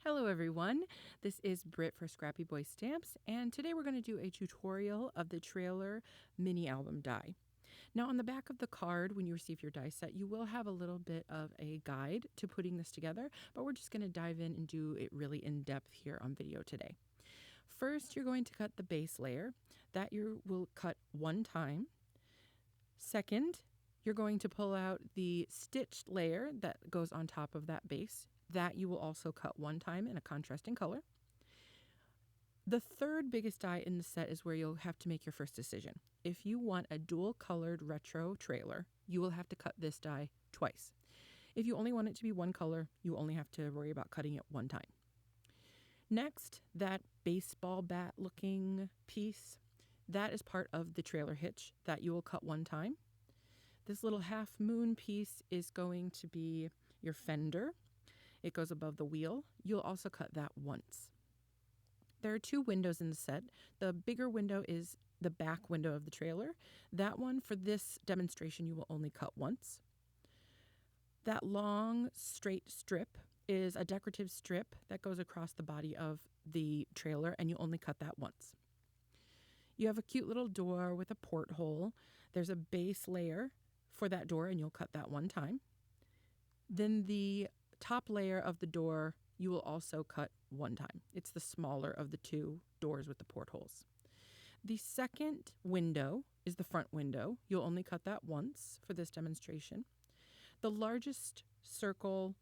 Hello everyone, this is Britt for Scrappy Boy Stamps, and today we're going to do a tutorial of the trailer mini album die. Now on the back of the card when you receive your die set, you will have a little bit of a guide to putting this together, but we're just going to dive in and do it really in depth here on video today. First, you're going to cut the base layer. That you will cut one time. Second, you're going to pull out the stitched layer that goes on top of that base. That you will also cut one time in a contrasting color. The third biggest die in the set is where you'll have to make your first decision. If you want a dual colored retro trailer, you will have to cut this die twice. If you only want it to be one color, you only have to worry about cutting it one time. Next, that baseball bat looking piece, that is part of the trailer hitch that you will cut one time. This little half moon piece is going to be your fender. It goes above the wheel. You'll also cut that once. There are two windows in the set. The bigger window is the back window of the trailer. That one, for this demonstration, you will only cut once. That long straight strip is a decorative strip that goes across the body of the trailer, and you only cut that once. You have a cute little door with a porthole. There's a base layer for that door, and you'll cut that one time. Then the top layer of the door you will also cut one time. It's the smaller of the two doors with the portholes. The second window is the front window. You'll only cut that once for this demonstration. The largest circle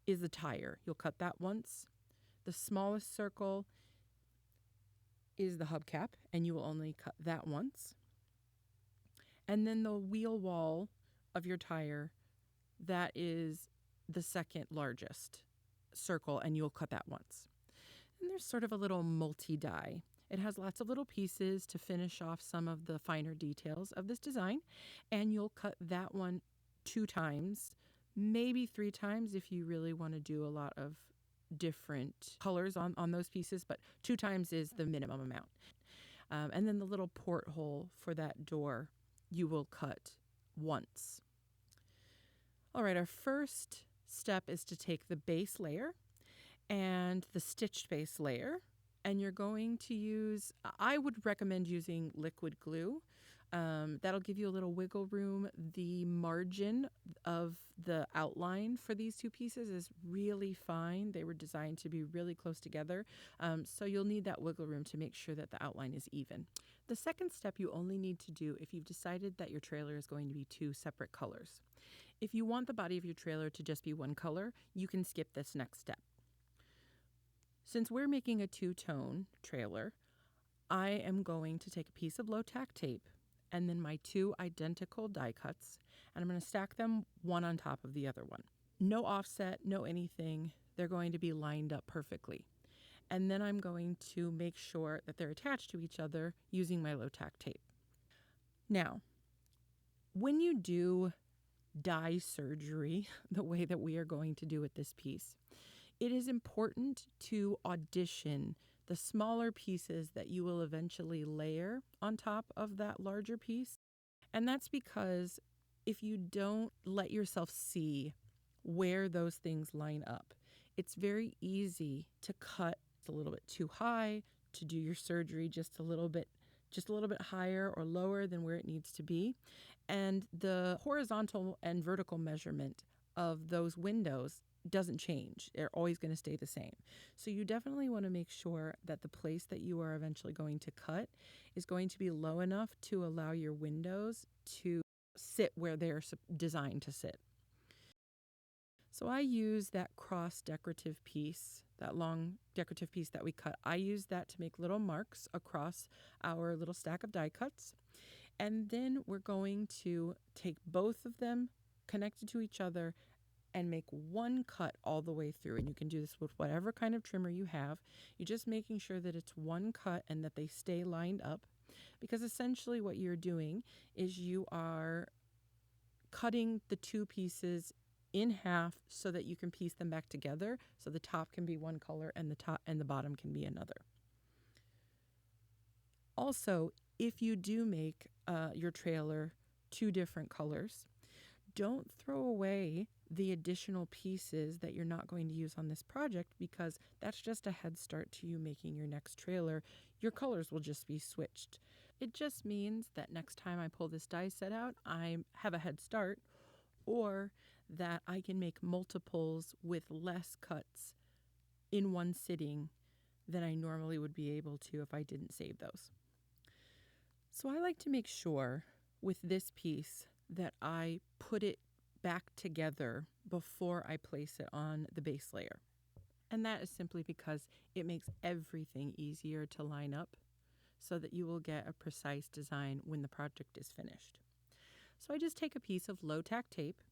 is the tire. You'll cut that once. The smallest circle is the hubcap, and you will only cut that once. And then the wheel wall of your tire, that is the second largest circle, and you'll cut that once. And there's sort of a little multi-die. It has lots of little pieces to finish off some of the finer details of this design, and you'll cut that one 2 times, maybe 3 times if you really want to do a lot of different colors on those pieces, but 2 times is the minimum amount. And then the little porthole for that door you will cut once. All right, our first step is to take the base layer and the stitched base layer, and you're going to use, I would recommend using liquid glue. That'll give you a little wiggle room. The margin of the outline for these two pieces is really fine. They were designed to be really close together, so you'll need that wiggle room to make sure that the outline is even. The second step you only need to do if you've decided that your trailer is going to be 2 separate colors. If you want the body of your trailer to just be one color, you can skip this next step. Since we're making a 2-tone trailer, I am going to take a piece of low-tack tape and then my 2 identical die cuts, and I'm going to stack them one on top of the other one. No offset, no anything. They're going to be lined up perfectly. And then I'm going to make sure that they're attached to each other using my low-tack tape. Now, when you do die surgery the way that we are going to do with this piece, it is important to audition the smaller pieces that you will eventually layer on top of that larger piece. And that's because if you don't let yourself see where those things line up, it's very easy to cut a little bit too high, to do your surgery just a little bit higher or lower than where it needs to be. And the horizontal and vertical measurement of those windows doesn't change. They're always going to stay the same. So you definitely want to make sure that the place that you are eventually going to cut is going to be low enough to allow your windows to sit where they're designed to sit. So I use that cross decorative piece, that long decorative piece that we cut. I use that to make little marks across our little stack of die cuts. And then we're going to take both of them connected to each other and make one cut all the way through. And you can do this with whatever kind of trimmer you have. You're just making sure that it's one cut and that they stay lined up, because essentially what you're doing is you are cutting the 2 pieces in half so that you can piece them back together, so the top can be one color and the top and the bottom can be another. Also, if you do make your trailer 2 different colors, don't throw away the additional pieces that you're not going to use on this project, because that's just a head start to you making your next trailer. Your colors will just be switched. It just means that next time I pull this die set out, I have a head start, or that I can make multiples with less cuts in one sitting than I normally would be able to if I didn't save those. So I like to make sure with this piece that I put it back together before I place it on the base layer. And that is simply because it makes everything easier to line up so that you will get a precise design when the project is finished. So I just take a piece of low-tack tape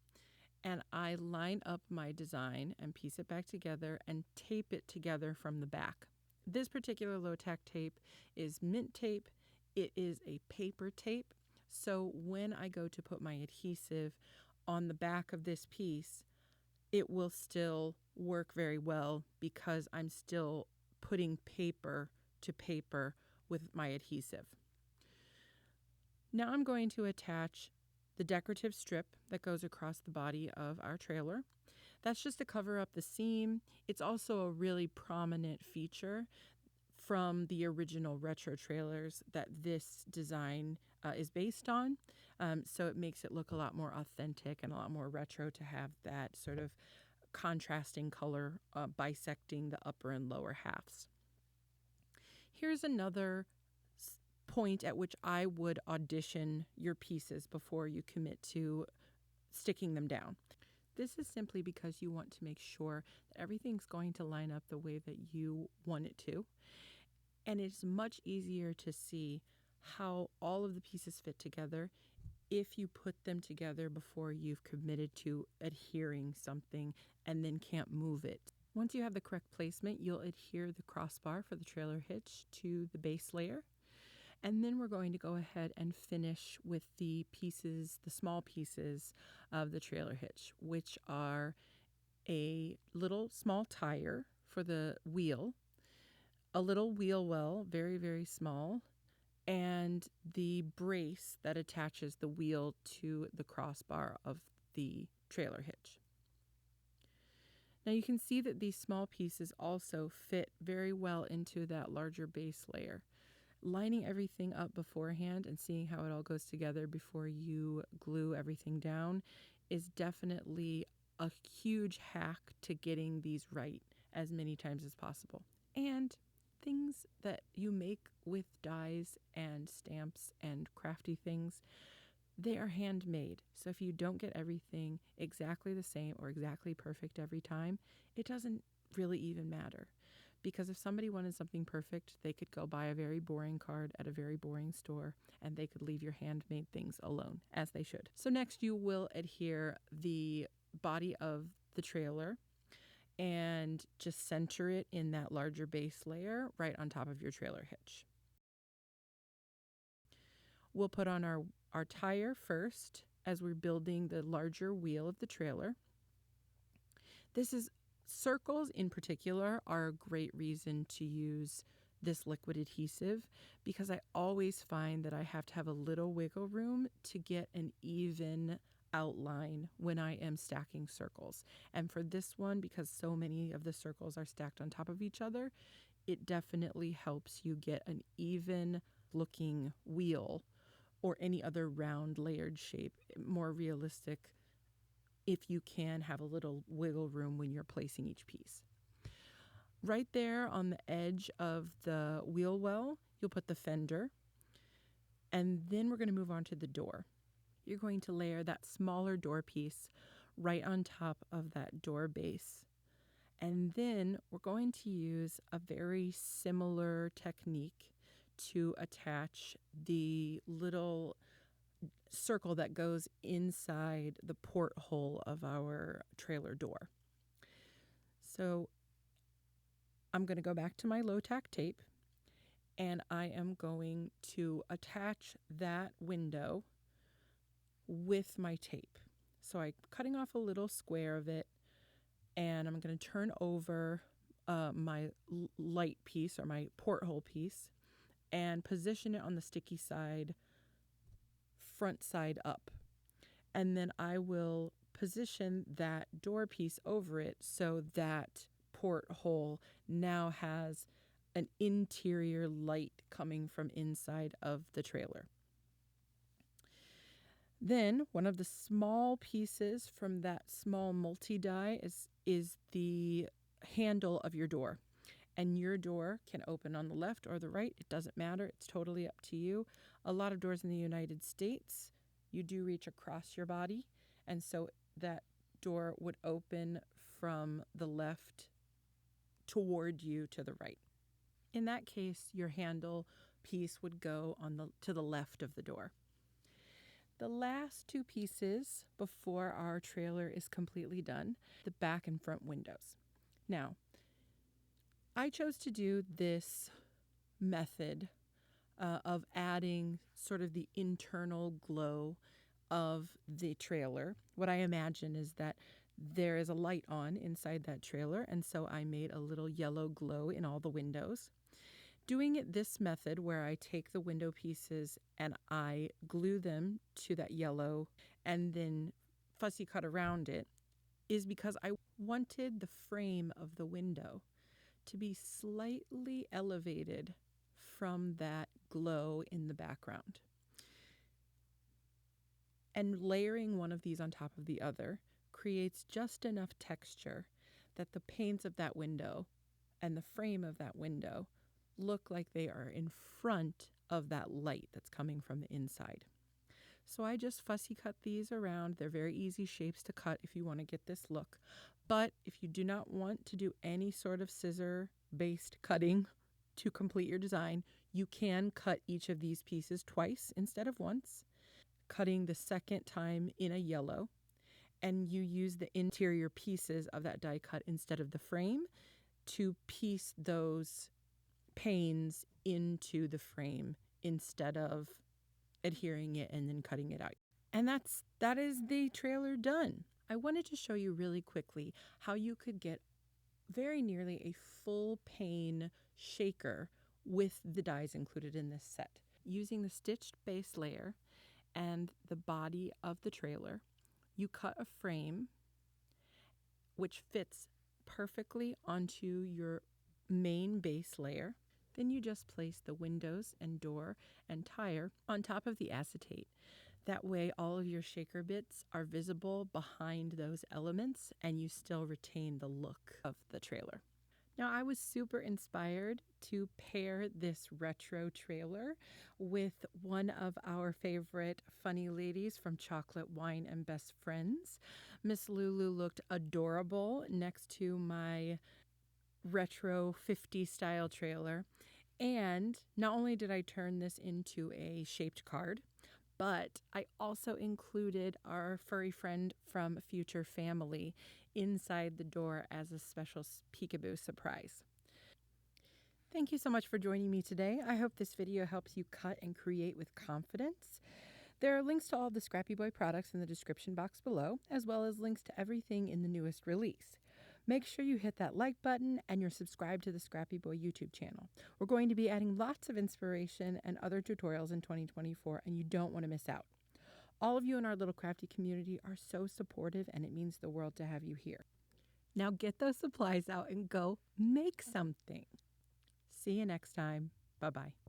and I line up my design and piece it back together and tape it together from the back. This particular low-tack tape is mint tape. It is a paper tape. So when I go to put my adhesive on the back of this piece, it will still work very well because I'm still putting paper to paper with my adhesive. Now I'm going to attach the decorative strip that goes across the body of our trailer. That's just to cover up the seam. It's also a really prominent feature from the original retro trailers that this design is based on. So it makes it look a lot more authentic and a lot more retro to have that sort of contrasting color bisecting the upper and lower halves. Here's another point at which I would audition your pieces before you commit to sticking them down. This is simply because you want to make sure that everything's going to line up the way that you want it to. And it's much easier to see how all of the pieces fit together if you put them together before you've committed to adhering something and then can't move it. Once you have the correct placement, you'll adhere the crossbar for the trailer hitch to the base layer. And then we're going to go ahead and finish with the pieces, the small pieces of the trailer hitch, which are a little small tire for the wheel, a little wheel well, very, very small, and the brace that attaches the wheel to the crossbar of the trailer hitch. Now you can see that these small pieces also fit very well into that larger base layer. Lining everything up beforehand and seeing how it all goes together before you glue everything down is definitely a huge hack to getting these right as many times as possible. And things that you make with dies and stamps and crafty things, they are handmade. So if you don't get everything exactly the same or exactly perfect every time, it doesn't really even matter. Because if somebody wanted something perfect, they could go buy a very boring card at a very boring store and they could leave your handmade things alone, as they should. So next you will adhere the body of the trailer and just center it in that larger base layer right on top of your trailer hitch. We'll put on our tire first as we're building the larger wheel of the trailer. Circles in particular are a great reason to use this liquid adhesive because I always find that I have to have a little wiggle room to get an even outline when I am stacking circles. And for this one, because so many of the circles are stacked on top of each other, it definitely helps you get an even looking wheel or any other round layered shape, more realistic if you can have a little wiggle room when you're placing each piece. Right there on the edge of the wheel well, you'll put the fender, and then we're going to move on to the door. You're going to layer that smaller door piece right on top of that door base. And then we're going to use a very similar technique to attach the little circle that goes inside the porthole of our trailer door. So I'm going to go back to my low-tack tape and I am going to attach that window with my tape. So I'm cutting off a little square of it and I'm going to turn over my light piece or my porthole piece and position it on the sticky side, front side up. And then I will position that door piece over it so that porthole now has an interior light coming from inside of the trailer. Then one of the small pieces from that small multi-die is the handle of your door. And your door can open on the left or the right. It doesn't matter. It's totally up to you. A lot of doors in the United States, you do reach across your body. And so that door would open from the left toward you to the right. In that case, your handle piece would go to the left of the door. The last two pieces before our trailer is completely done, the back and front windows. Now, I chose to do this method of adding sort of the internal glow of the trailer. What I imagine is that there is a light on inside that trailer, and so I made a little yellow glow in all the windows. Doing it this method, where I take the window pieces and I glue them to that yellow and then fussy cut around it, is because I wanted the frame of the window to be slightly elevated from that glow in the background. And layering one of these on top of the other creates just enough texture that the panes of that window and the frame of that window look like they are in front of that light that's coming from the inside. So I just fussy cut these around. They're very easy shapes to cut if you want to get this look. But if you do not want to do any sort of scissor-based cutting to complete your design, you can cut each of these pieces twice instead of once, cutting the second time in a yellow. And you use the interior pieces of that die cut instead of the frame to piece those panes into the frame instead of adhering it and then cutting it out. And that is the trailer done. I wanted to show you really quickly how you could get very nearly a full pane shaker with the dies included in this set. Using the stitched base layer and the body of the trailer, you cut a frame which fits perfectly onto your main base layer. Then you just place the windows and door and tire on top of the acetate. That way all of your shaker bits are visible behind those elements and you still retain the look of the trailer. Now, I was super inspired to pair this retro trailer with one of our favorite funny ladies from Chocolate, Wine, and Best Friends. Miss Lulu looked adorable next to my retro 50s style trailer. And not only did I turn this into a shaped card, but I also included our furry friend from Future Family inside the door as a special peekaboo surprise. Thank you so much for joining me today. I hope this video helps you cut and create with confidence. There are links to all the Scrappy Boy products in the description box below, as well as links to everything in the newest release. Make sure you hit that like button and you're subscribed to the Scrappy Boy YouTube channel. We're going to be adding lots of inspiration and other tutorials in 2024, and you don't want to miss out. All of you in our little crafty community are so supportive, and it means the world to have you here. Now get those supplies out and go make something. See you next time. Bye-bye.